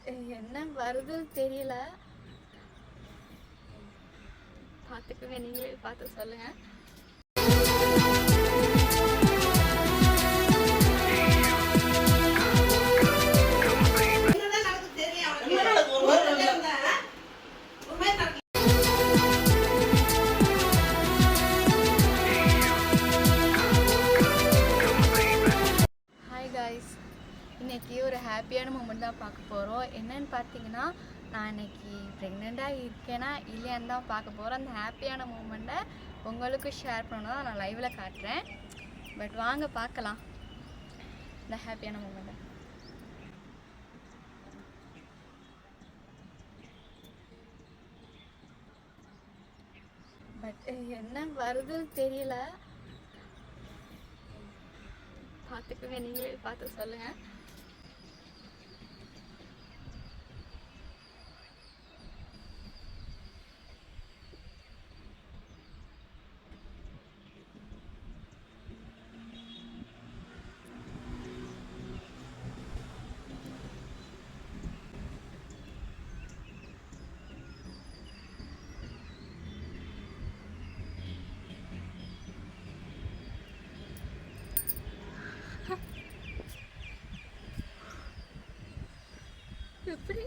என்ன வருதுன்னு தெரியல. பார்த்துக்கோங்க, நீங்களே பார்த்து சொல்லுங்க. ஹாய் காய்ஸ், இன்னைக்கு ஒரு ஹாப்பியான மூமெண்ட் தான் பார்க்க போகிறோம். என்னன்னு பார்த்தீங்கன்னா, நான் இன்னைக்கு ப்ரெக்னெண்ட்டாக இருக்கேனா இல்லையான்னு தான் பார்க்க போகிறேன். அந்த ஹாப்பியான மூமெண்ட்டை உங்களுக்கு ஷேர் பண்ணணும் தான் நான் லைவில் காட்டுறேன். பட் வாங்க பார்க்கலாம் இந்த ஹாப்பியான மூமெண்ட்டை. பட் என்ன வருதுன்னு தெரியல. பார்த்துக்கோங்க, நீங்களே பார்த்து சொல்லுங்கள். எப்படி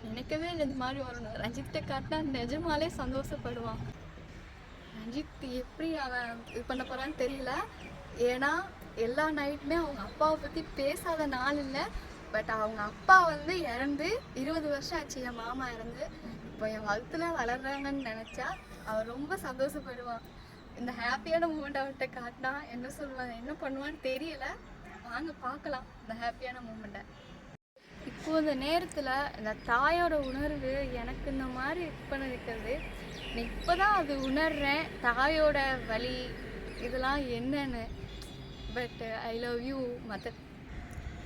நினைக்கவே இல்லை இந்த மாதிரி வரணும். ரஞ்சித்தை காட்டினா நிஜமாலே சந்தோஷப்படுவான். ரஞ்சித் எப்படி அவன் இது பண்ண போறான்னு தெரியல. ஏன்னா எல்லா நைட்டுமே அவங்க அப்பாவை பற்றி பேசாத நாள் இல்லை. பட் அவங்க அப்பா வந்து இறந்து 20 வருஷம் ஆச்சு. என் மாமா இறந்து இப்போ என் வகுத்துல வளர்றாங்கன்னு நினச்சா அவன் ரொம்ப சந்தோஷப்படுவான். இந்த ஹாப்பியான மூமெண்ட் அவன்கிட்ட காட்டினா என்ன சொல்லுவான், என்ன பண்ணுவான்னு தெரியல. வாங்க பார்க்கலாம் இந்த ஹாப்பியான மூமெண்ட்டை. இப்போ இந்த நேரத்தில் இந்த தாயோட உணர்வு எனக்கு இந்த மாதிரி இது பண்ண இருக்கிறது. இப்போ தான் அது உணர்றேன், தாயோட வலி இதெல்லாம் என்னன்னு. But I love you mother.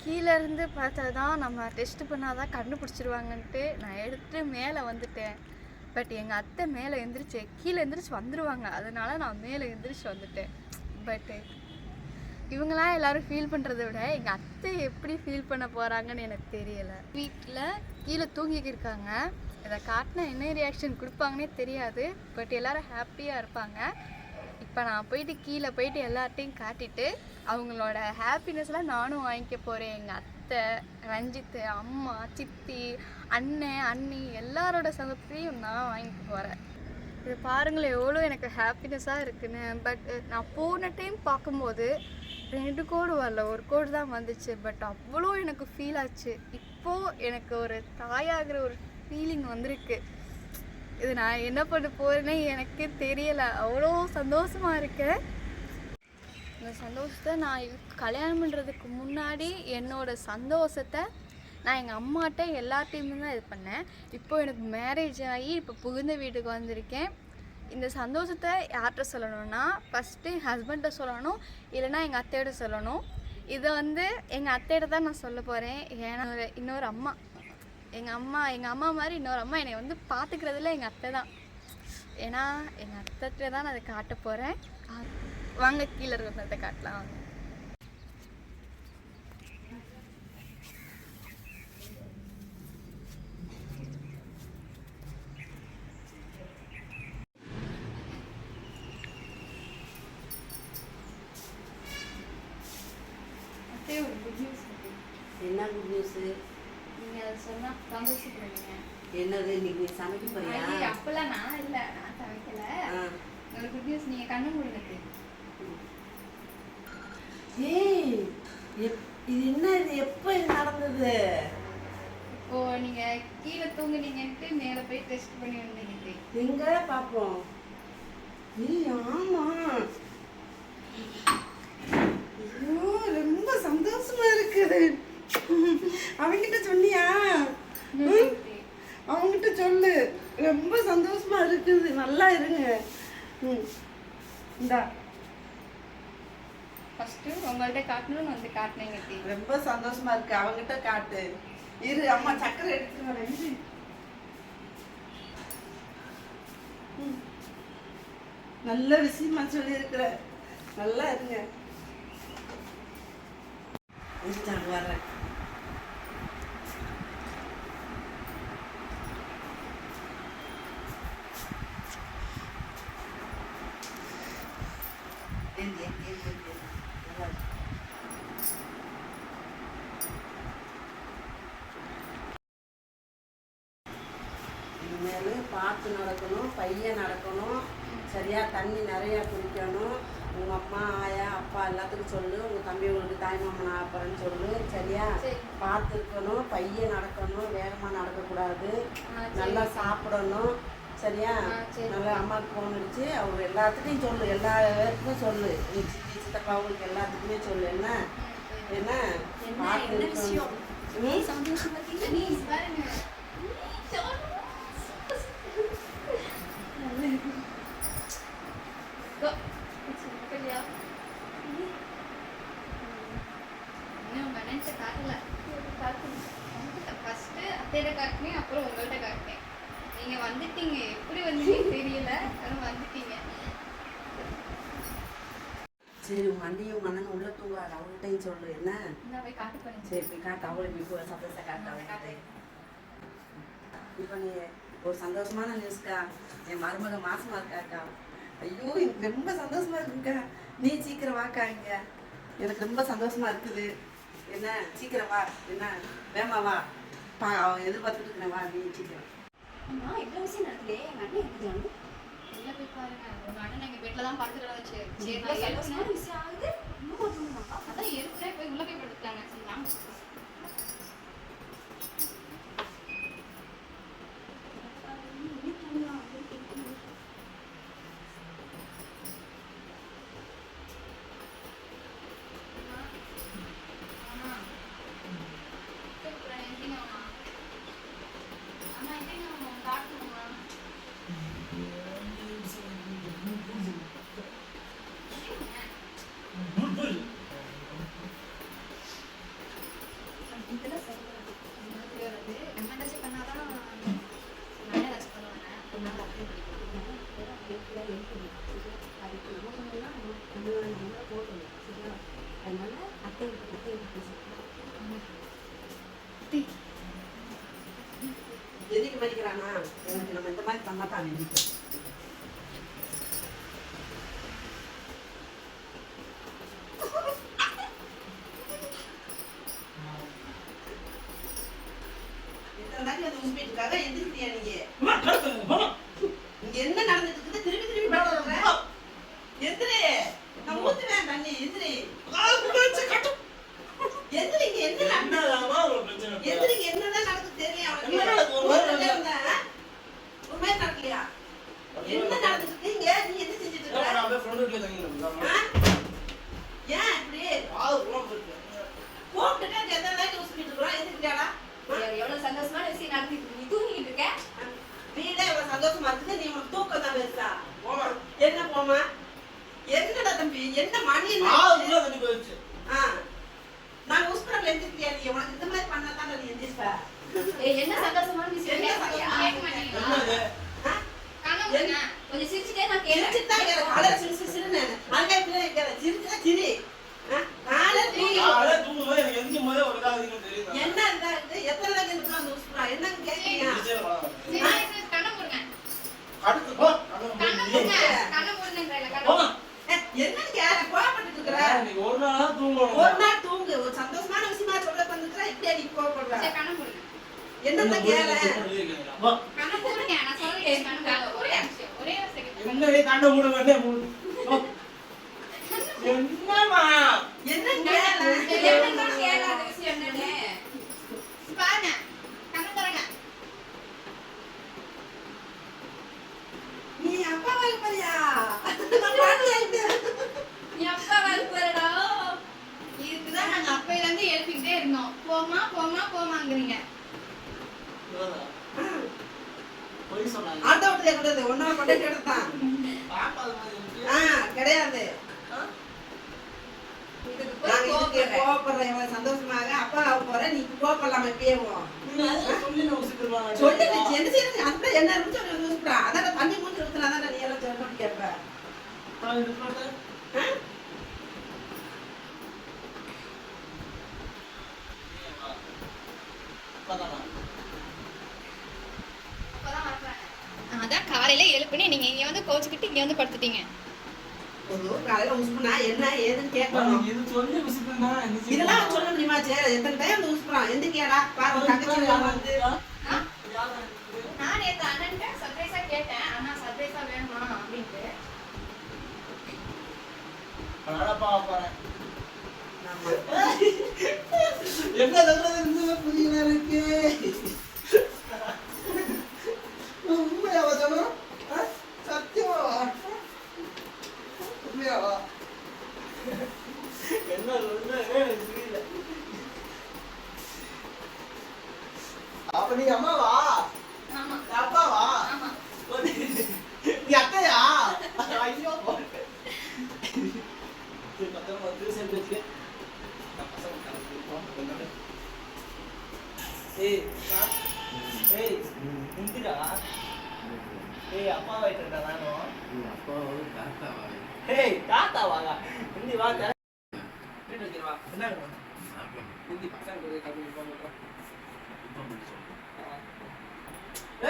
கீழேருந்து பார்த்தா தான் நம்ம டெஸ்ட் பண்ணால் தான் கண்டுபிடிச்சிருவாங்கன்ட்டு நான் எடுத்துகிட்டு மேலே வந்துட்டேன். பட் எங்கள் அத்தை மேலே எந்திரிச்சு கீழே எந்திரிச்சு வந்துடுவாங்க, அதனால நான் மேலே எந்திரிச்சு வந்துட்டேன். பட்டு இவங்களாம் எல்லோரும் ஃபீல் பண்ணுறத விட எங்கள் அத்தை எப்படி ஃபீல் பண்ண போகிறாங்கன்னு எனக்கு தெரியலை. வீட்டில் கீழே தூங்கிட்டு இருக்காங்க. இதை காட்டினா என்ன ரியாக்ஷன் கொடுப்பாங்கன்னே தெரியாது. பட் எல்லோரும் ஹாப்பியாக இருப்பாங்க. இப்போ நான் போயிட்டு கீழே போயிட்டு எல்லார்ட்டையும் காட்டிட்டு அவங்களோட ஹாப்பினஸ்லாம் நானும் வாங்கிக்க போகிறேன். எங்கள் அத்தை, ரஞ்சித்து, அம்மா, சித்தி, அண்ணன், அண்ணி எல்லாரோட சந்தோஷத்தையும் நான் வாங்கிக்க போகிறேன். இது பாருங்களேன் எவ்வளோ எனக்கு ஹாப்பினஸ்ஸாக இருக்குன்னு. பட் நான் போன டைம் பார்க்கும்போது 2 கோடு வரல, 1 கோடு தான் வந்துச்சு. பட் அவ்வளோ எனக்கு ஃபீல் ஆச்சு. இப்போது எனக்கு ஒரு தாயாகிற ஒரு ஃபீலிங் வந்திருக்கு. இது நான் என்ன பண்ண போகிறேன்னே எனக்கு தெரியலை. அவ்வளோ சந்தோஷமாக இருக்கேன். இந்த சந்தோஷத்தை நான் கல்யாணம் பண்ணுறதுக்கு முன்னாடி என்னோட சந்தோஷத்தை நான் எங்கள் அம்மாட்ட எல்லாத்தையுமே தான் இது பண்ணேன். இப்போது எனக்கு மேரேஜ் ஆகி இப்போ புகுந்த வீட்டுக்கு வந்திருக்கேன். இந்த சந்தோஷத்தை யார்கிட்ட சொல்லணும்னா ஃபஸ்ட்டு என் ஹஸ்பண்ட்டை சொல்லணும், இல்லைனா எங்கள் அத்தையோட சொல்லணும். இதை வந்து எங்கள் அத்தையிட்ட தான் நான் சொல்ல போகிறேன். ஏன்னா இன்னொரு அம்மா, எங்கள் அம்மா மாதிரி இன்னொரு அம்மா என்னை வந்து பார்த்துக்கிறதுல எங்கள் அத்தை தான். ஏன்னா எங்கள் அத்தைகிட்ட தான் நான் அதை காட்ட போகிறேன். வாங்க கீழே இருக்கிறத காட்டலாம் வாங்க. ஒரு குட் நியூஸ். என்ன குட் நியூஸு? நீங்கள் அதை சொன்னால் சந்தோஷப்படுவீங்க. என்னது, இன்னைக்கு நீ சமைக்க போறியா? அப்பெல்லாம் நான் இல்லை, நான் சமைக்கல. ஒரு குட் நியூஸ், நீங்கள் கண்ணு மூடுங்க. ஏய், இது என்ன, இது எப்போ இது நடந்தது? இப்போ நீங்கள் கீழே தூங்குனீங்கன்ட்டு மேலே போய் டெஸ்ட் பண்ணி வந்தீங்க. எங்க பார்ப்போம். ஏய் ஆமா, ரொம்ப சந்தோஷமா இருக்குது. அவங்கிட்ட சொன்னியா? அவங்கிட்ட சொல்லு, ரொம்ப சந்தோஷமா இருக்குது. நல்லா இருங்க. இந்தா ஃபஸ்ட்டு உங்கள்கிட்ட காட்டணும்னு வந்து காட்டினேங்க. ரொம்ப சந்தோஷமா இருக்கு. அவங்கிட்ட காட்டு. இரு, அம்மா சக்கரை எடுத்துட்டு வரேன். நல்ல விஷயமா சொல்லியிருக்கிற. நல்லா இருங்க. நான் வர்றேன். இனிமேல் பார்த்து நடக்கணும், பையன் நடக்கணும், சரியா தண்ணி நிறையா குடிக்கணும். உங்கள் அம்மா ஆயா அப்பா எல்லாத்துக்கும் சொல்லு, உங்கள் தம்பிங்களுக்கு தாய் மாமன் ஆப்பறன்னு சொல்லு, சரியா பார்த்து இருக்கணும். பையன் நடக்கணும், வேகமாக நடக்கக்கூடாது, நல்லா சாப்பிடணும், சரியா. நல்லா அம்மாவுக்கு ஃபோன் அடிச்சு அவங்க எல்லாத்துட்டையும் சொல்லு, எல்லா பேருக்கும் சொல்லு, நீ சித்தி சித்தப்பாவுக்கு எல்லாத்துக்குமே சொல்லு. என்ன என்ன பார்த்து இருக்கணும். அப்புறம் உங்கள்கிட்ட காட்டினேன். நீங்க வந்துட்டீங்க, எப்படி வந்தீங்கன்னு தெரியல, ஆனால் வந்துட்டீங்க. சரி உங்க அண்ணியும் உங்க அண்ணனும் உள்ள தூங்காது, அவங்கள்ட்டையும் சொல்லு. என்ன போய் காட்டு பண்ணி. சரி போய் காட்டு, அவளுக்கு இப்போ சந்தோஷத்தை காட்டு அவங்கள்ட்ட. இப்போ நீ ஒரு சந்தோஷமான நியூஸ்க்கா, என் மருமக மாசமா இருக்காக்கா. ஐயோ எனக்கு ரொம்ப சந்தோஷமா இருக்குங்கக்கா. நீ சீக்கிரம் வாக்கா, இங்க எனக்கு ரொம்ப சந்தோஷமா இருக்குது. என்ன சீக்கிரம் வா, என்ன வேமா வா, எதிர்பார்த்துட்டு இருக்கிறேன், வா நீ சீக்கிரம். இவ்வளோ விஷயம் நடக்குதே, எங்கள் அண்ணன் இருக்குது. உள்ள போய் பாருங்க, உங்கள் அண்ணன் எங்கள் வீட்டில் தான் பார்த்துட்டு வந்துச்சு. சரி நான் எழுப்புனேன், விஷயம் ஆகுது. அதான் எழுப்புனே போய் உள்ள போய் படுத்துட்டாங்க. சரி வாங்க. எதுக்கு மதிக்கிறானா? எனக்கு நம்ம இந்த மாதிரி பண்ணா தான் நினைக்கிறேன். என்ன நடந்துட்டு இருக்குது? திருப்பி திருப்பி பாத்துறேன். எந்திரி, நான் ஊத்துவேன் தண்ணி. எந்திரி, எந்திரிங்க. என்ன நடந்தது? எந்திரிங்க. என்னதான் நடக்குது தெரியும் அவனுக்கு. உண்மையா நடக்கலையா? என்ன நடந்துட்டு இங்க? நீ என்ன செஞ்சுட்டு இருக்க? ஏன் இப்படி கூப்பிட்டுட்டு எத்தனை நாளைக்கு ஊசிட்டு இருக்கிறோம்? எதுக்குடா? எவ்வளவு சந்தோஷமான விஷயம் நடந்துட்டு நீ தூங்கிட்டு இருக்க. வீடே எவ்வளவு சந்தோஷமா இருக்குது, நீ உனக்கு தூக்கம் தான் பேசுறா. என்ன போமா? என்னடா தம்பி, என்ன மணி நான் உஸ்பரம்ல எந்திரிக்கியா? நீ உனக்கு இந்த மாதிரி பண்ணாதான் நீ எந்திரிப்ப. என்ன சந்தோஷமான விஷயம் கேட்க மாட்டீங்களா? கொஞ்சம் சிரிச்சுட்டே நான் சிரிச்சுட்டா கேளு. காலையில சிரிச்சுன்னு அங்கே பிள்ளை கேளு. சிரிச்சுதான் சிரி. என்ன இருக்கு? எத்தனை நாளைக்கு இருக்கலாம் அந்த உஸ்பரா? என்னன்னு கேட்கீங்க? என்னன்னு கேட்க கோவப்பட்டு இருக்கிற? ஒரு நாள் தூங்கு. ஒரு சந்தோஷமான விஷயமா சொல்ல வந்துக்கிறா, இப்படி நீ கோவப்படுற. என்னன்னு கேள? நீ அப்பா வாய்ப்பறியா? இதுக்குதான் நாங்க அப்பையில இருந்து எழுப்பிக்கிட்டே இருந்தோம். போமா போமா போமாங்கிறீங்க. ஆட்டோ ஓட்டல கிடையாது, ஒன்னா கொண்டே கிடத்தான். கிடையாது. கோவப்படுறேன் சந்தோஷமாக. அப்பா போறேன், நீ கோவப்படலாம இப்பயும் சொல்லி என்ன செய்யறது? அந்த என்ன அதான் தண்ணி மூஞ்சி ஊத்துனா தான் நீ எல்லாம் சொல்லி கேட்ப. அதான் காலையில எழுப்புனே நீங்க இங்க வந்து கோச்சுக்கிட்டு இங்க வந்து படுத்துட்டீங்க. காலையில உசுப்புனா என்ன ஏதுன்னு கேட்கணும். இதெல்லாம் சொல்ல முடியுமா? சரி எத்தனை டைம் உசுப்புறான் எந்திரிக்கேடா பாரு தங்கச்சி வந்து நான் நேத்து அண்ணன்ட்ட சர்ப்ரைஸா கேட்டேன், அண்ணா சர்ப்ரைஸா வேணுமா அப்படின்ட்டு. என்ன சொல்றது புரியல இருக்கு. உண்மையாவா சொல்லணும்? சத்தியமாவா? உண்மையாவா? என்ன சொல்றது புரியல. அப்ப நீ அம்மாவா? ஆமா. அப்பாவா? ஆமா. நீ அத்தையா? ஐயோ பத்திரமா சேர்ந்து வச்சுக்க. ஏய் ஏய் இந்திரா ஏய் அப்பா வைக்கிறடா நானும் அப்பாவோட தாத்தாவா ஏய் தாத்தாவா இந்தி வா வீட்டு வச்சிரவா என்ன வேணும் இந்தி பசங்க கூட கம்மி பண்ணுறோம்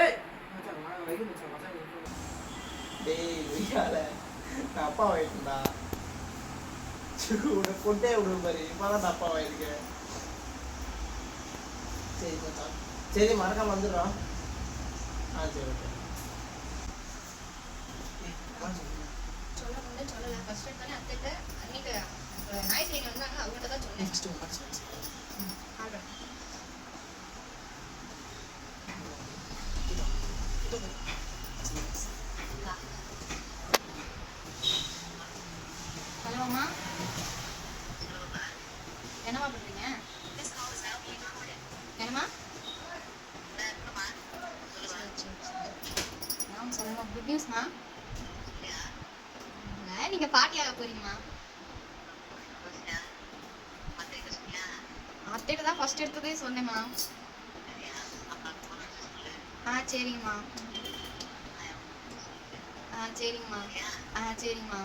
ஏய் மச்சான் நான் வைக்க மச்சான் பசங்க டேய் வையால நான் அப்பா வைக்கிறடா உன்னை கொண்டே விடுற மாதிரி இப்பதான் அப்பா வாயிருக்கேன். சரி மச்சான் சரி மறக்காம வந்துடுறோம். சரி ஓகே சொல்லல ஃபர்ஸ்ட் தானே அத்தைட்ட அன்னைக்கு ஞாயிற்றுக்கிழமை வந்தாங்க அவங்ககிட்ட தான் சொன்னேன். நெக்ஸ்ட் மச் ஹலோ அம்மா, என்னம்மா பண்றீங்க? என்னம்மா சொல்லுமா குட் நியூஸ்மா. நீங்க பாட்டியாக போறீங்கம்மா. அத்தைகிட்ட தான் ஃபர்ஸ்ட் எடுத்ததே சொன்னேம்மா. சரிங்கம்மா. சரிங்கம்மா. சரிங்கம்மா.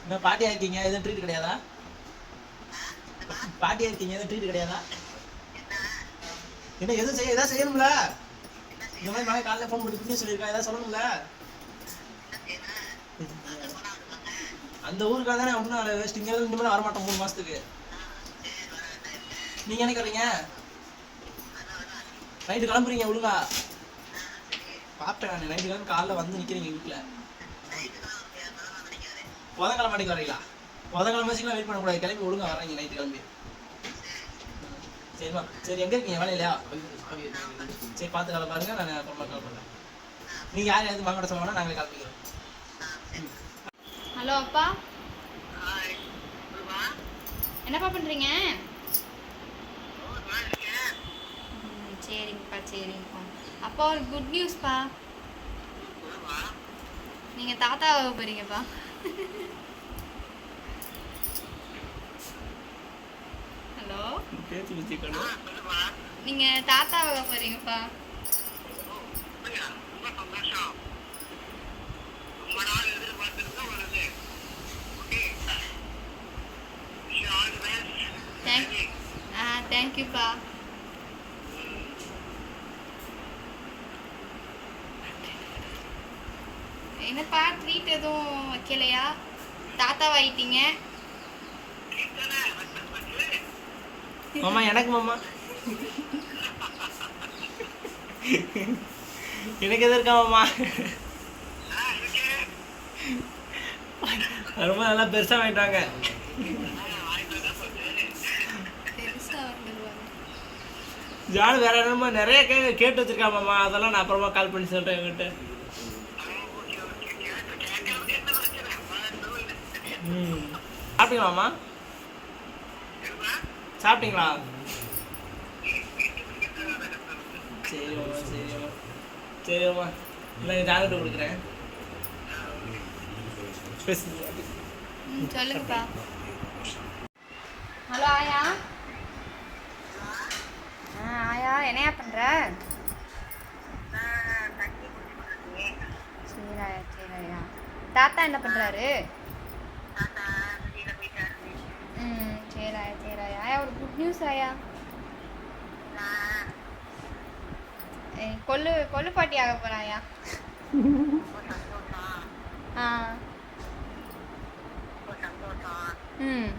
என்ன பாட்டியா இருக்கீங்க? எதுவும் ட்ரீட் கிடையாதா? பாட்டியா இருக்கீங்க எதுவும் ட்ரீட் கிடையாதா? என்ன எதுவும் செய்ய ஏதாவது செய்யணும்ல? இந்த மாதிரி நாளை காலையில் ஃபோன் பண்ணி புரிய சொல்லியிருக்கா ஏதாவது சொல்லணும்ல? அந்த ஊருக்காக தானே ஒன்றும் வேஸ்ட் இங்கே இனிமேல் வரமாட்டோம் 3 மாதத்துக்கு. நீங்கள் என்ன கேட்குறீங்க? நைட்டு கிளம்புறீங்க ஒழுங்கா? பார்ப்பேன் நான் நைட்டு கிளம்பி காலைல வந்து நிற்கிறீங்க வீட்டில். புதன்கிழமை அன்றைக்கி வரீங்களா? புதன்கிழமை வச்சுக்கலாம் வெயிட் பண்ணக்கூடாது, கிளம்பி ஒழுங்கா வர்றீங்க நைட்டு கிளம்பி. சரிம்மா சரி எங்கே இருக்கீங்க வேலை இல்லையா? சரி பார்த்து காலை பாருங்க, நான் அப்புறமா கால் பண்ணுறேன். நீங்கள் யார் எதுவும் வாங்க சொல்ல வேணா நாங்களே கால் பண்ணிக்கிறோம். ஹலோ அப்பா, என்னப்பா பண்றீங்க? சரிங்கப்பா சரிங்கப்பா. அப்பா ஒரு குட் நியூஸ்ப்பா, நீங்க தாத்தாவாக போறீங்கப்பா. ஹலோ நீங்க தாத்தாவாக போறீங்கப்பா. தேங்க்யூப்பா. என்னப்பா ட்ரீட் எதுவும் வைக்கலையா? தாத்தாவாயிட்டீங்க. மாமா எனக்கு மாமா எனக்கு எது இருக்கா மாமா? ரொம்ப நல்லா பெருசா வாங்கிட்டாங்க. ஜான் வேற என்னமா நிறைய கேட்டு வச்சிருக்கா மாமா, அதெல்லாம் நான் அப்புறமா கால் பண்ணி சொல்றேன் என்கிட்ட. சாப்பிட்டீங்களா மாமா? சாப்பிட்டீங்களா? சரி மாமா சரி மாமா சரி மாமா நான் ஜாங்கிட்டு கொடுக்குறேன். சொல்லுங்கப்பா. ஹலோ ஆயா. ஆயா என்னையா பண்ற? சரி ஆயா. தாத்தா என்ன பண்றாரு? சரி ஆயா சரி ஆயா. ஆயா ஒரு குட் நியூஸ் ஆயா. கொள்ளு பாட்டி ஆக போறாயா. ஆ ம்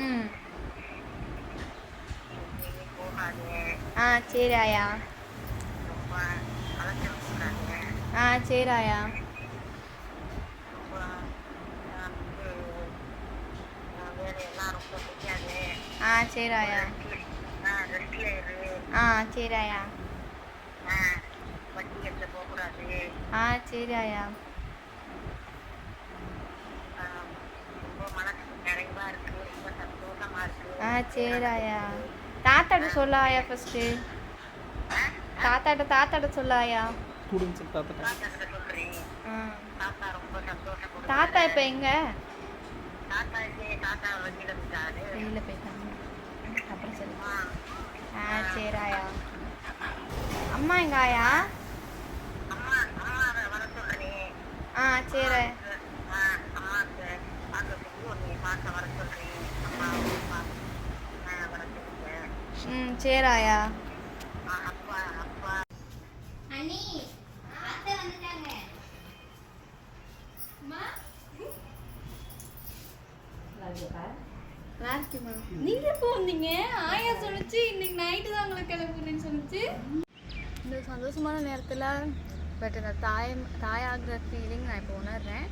ம் ஆ சரி ஆயா. ஆ சரி ஆயா. ஆ சரி ஆயா. ஆ சரி ஆயா. ஆ சரி ஆயா. ஆ சரி ஆயா. தாத்தாட்ட சொல்ல ஆயா ஃபர்ஸ்ட். தாத்தாட்ட சொல்ல ஆயா. ஆ தாத்தா இப்ப எங்க? வெளியில போயிட்டாங்க. அப்புறம் சொல்லு. ஆ சரி ஆயா. அம்மா எங்க ஆயா? ஆ சரி. ம் சரி ஆயா. நீங்க எப்போ வந்தீங்க? ஆயா சொல்லுச்சு இன்னைக்கு நைட்டு தான் உங்களுக்கு கிளம்புறேன்னு சொல்லுச்சு. இந்த சந்தோஷமான நேரத்தில் பட் இந்த தாயாகிற ஃபீலிங் நான் இப்போ உணர்றேன்.